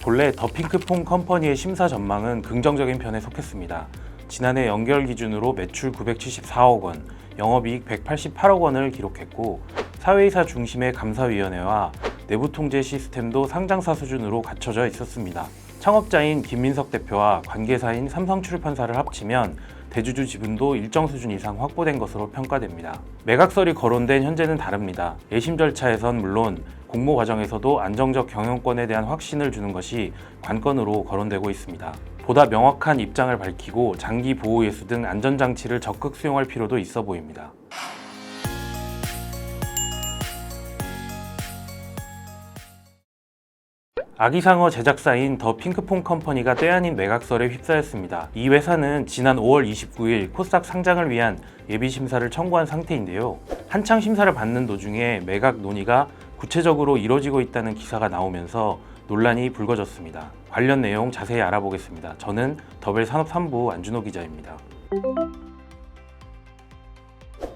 본래 더 핑크퐁 컴퍼니의 심사 전망은 긍정적인 편에 속했습니다. 지난해 연결 기준으로 매출 974억 원, 영업이익 188억 원을 기록했고 사회이사 중심의 감사위원회와 내부 통제 시스템도 상장사 수준으로 갖춰져 있었습니다. 창업자인 김민석 대표와 관계사인 삼성출판사를 합치면 대주주 지분도 일정 수준 이상 확보된 것으로 평가됩니다. 매각설이 거론된 현재는 다릅니다. 예심 절차에선 물론 공모 과정에서도 안정적 경영권에 대한 확신을 주는 것이 관건으로 거론되고 있습니다. 보다 명확한 입장을 밝히고 장기 보호 예수 등 안전장치를 적극 수용할 필요도 있어 보입니다. 아기상어 제작사인 더 핑크퐁 컴퍼니가 때 아닌 매각설에 휩싸였습니다. 이 회사는 지난 5월 29일 코스닥 상장을 위한 예비심사를 청구한 상태인데요. 한창 심사를 받는 도중에 매각 논의가 구체적으로 이뤄지고 있다는 기사가 나오면서 논란이 불거졌습니다. 관련 내용 자세히 알아보겠습니다. 저는 더벨 산업산부 안준호 기자입니다.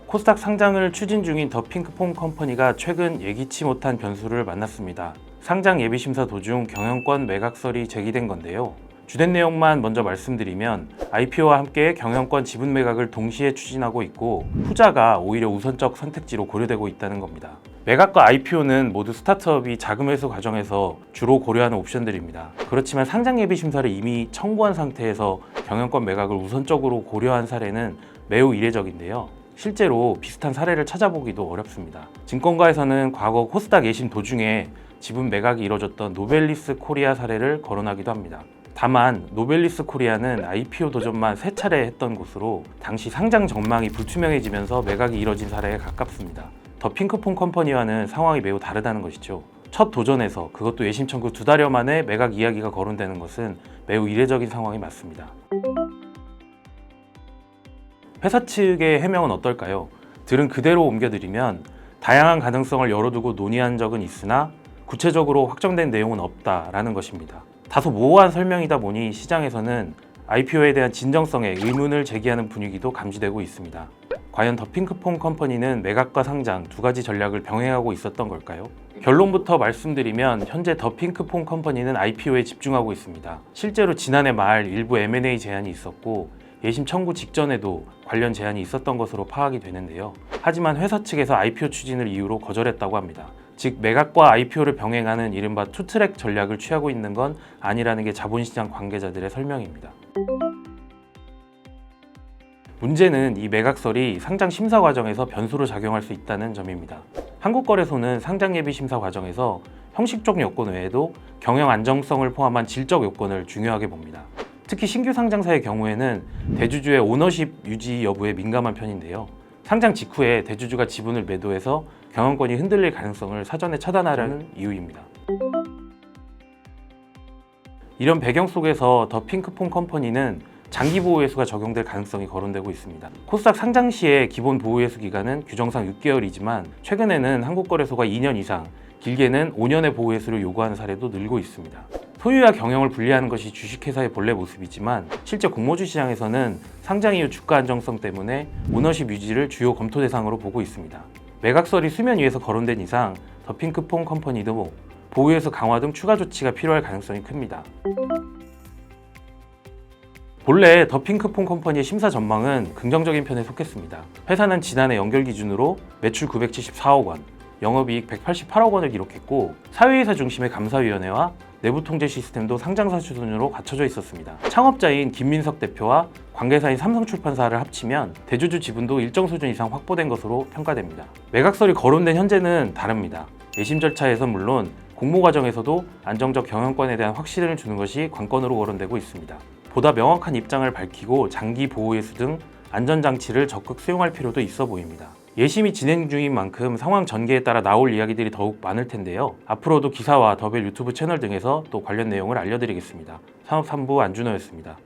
코스닥 상장을 추진 중인 더 핑크퐁 컴퍼니가 최근 예기치 못한 변수를 만났습니다. 상장 예비심사 도중 경영권 매각설이 제기된 건데요. 주된 내용만 먼저 말씀드리면 IPO와 함께 경영권 지분 매각을 동시에 추진하고 있고 후자가 오히려 우선적 선택지로 고려되고 있다는 겁니다. 매각과 IPO는 모두 스타트업이 자금 회수 과정에서 주로 고려하는 옵션들입니다. 그렇지만 상장 예비 심사를 이미 청구한 상태에서 경영권 매각을 우선적으로 고려한 사례는 매우 이례적인데요. 실제로 비슷한 사례를 찾아보기도 어렵습니다. 증권가에서는 과거 코스닥 예심 도중에 지분 매각이 이뤄졌던 노벨리스 코리아 사례를 거론하기도 합니다. 다만 노벨리스 코리아는 IPO 도전만 3차례 했던 곳으로 당시 상장 전망이 불투명해지면서 매각이 이뤄진 사례에 가깝습니다. 더 핑크퐁 컴퍼니와는 상황이 매우 다르다는 것이죠. 첫 도전에서 그것도 예심 청구 2달여 만에 매각 이야기가 거론되는 것은 매우 이례적인 상황이 맞습니다. 회사 측의 해명은 어떨까요? 들은 그대로 옮겨드리면 다양한 가능성을 열어두고 논의한 적은 있으나 구체적으로 확정된 내용은 없다라는 것입니다. 다소 모호한 설명이다 보니 시장에서는 IPO에 대한 진정성에 의문을 제기하는 분위기도 감지되고 있습니다. 과연 더 핑크퐁 컴퍼니는 매각과 상장 두 가지 전략을 병행하고 있었던 걸까요? 결론부터 말씀드리면 현재 더 핑크퐁 컴퍼니는 IPO에 집중하고 있습니다. 실제로 지난해 말 일부 M&A 제안이 있었고 예심 청구 직전에도 관련 제안이 있었던 것으로 파악이 되는데요. 하지만 회사 측에서 IPO 추진을 이유로 거절했다고 합니다. 즉 매각과 IPO를 병행하는 이른바 투트랙 전략을 취하고 있는 건 아니라는 게 자본시장 관계자들의 설명입니다. 문제는 이 매각설이 상장 심사 과정에서 변수로 작용할 수 있다는 점입니다. 한국거래소는 상장 예비 심사 과정에서 형식적 요건 외에도 경영 안정성을 포함한 질적 요건을 중요하게 봅니다. 특히 신규 상장사의 경우에는 대주주의 오너십 유지 여부에 민감한 편인데요. 상장 직후에 대주주가 지분을 매도해서 경영권이 흔들릴 가능성을 사전에 차단하려는 이유입니다. 이런 배경 속에서 더 핑크퐁 컴퍼니는 장기 보호예수가 적용될 가능성이 거론되고 있습니다. 코스닥 상장 시의 기본 보호예수 기간은 규정상 6개월이지만 최근에는 한국거래소가 2년 이상, 길게는 5년의 보호예수를 요구하는 사례도 늘고 있습니다. 소유와 경영을 분리하는 것이 주식회사의 본래 모습이지만 실제 공모주 시장에서는 상장 이후 주가 안정성 때문에 오너십 유지를 주요 검토 대상으로 보고 있습니다. 매각설이 수면 위에서 거론된 이상 더 핑크퐁 컴퍼니도 보호예수 강화 등 추가 조치가 필요할 가능성이 큽니다. 본래 더 핑크퐁 컴퍼니의 심사 전망은 긍정적인 편에 속했습니다. 회사는 지난해 연결 기준으로 매출 974억 원, 영업이익 188억 원을 기록했고 사회이사 중심의 감사위원회와 내부 통제 시스템도 상장사 수준으로 갖춰져 있었습니다. 창업자인 김민석 대표와 관계사인 삼성출판사를 합치면 대주주 지분도 일정 수준 이상 확보된 것으로 평가됩니다. 매각설이 거론된 현재는 다릅니다. 예심 절차에선 물론 공모 과정에서도 안정적 경영권에 대한 확신을 주는 것이 관건으로 거론되고 있습니다. 보다 명확한 입장을 밝히고 장기 보호 예수 등 안전장치를 적극 수용할 필요도 있어 보입니다. 예심이 진행 중인 만큼 상황 전개에 따라 나올 이야기들이 더욱 많을 텐데요. 앞으로도 기사와 더벨 유튜브 채널 등에서 또 관련 내용을 알려드리겠습니다. 산업산부 안준호였습니다.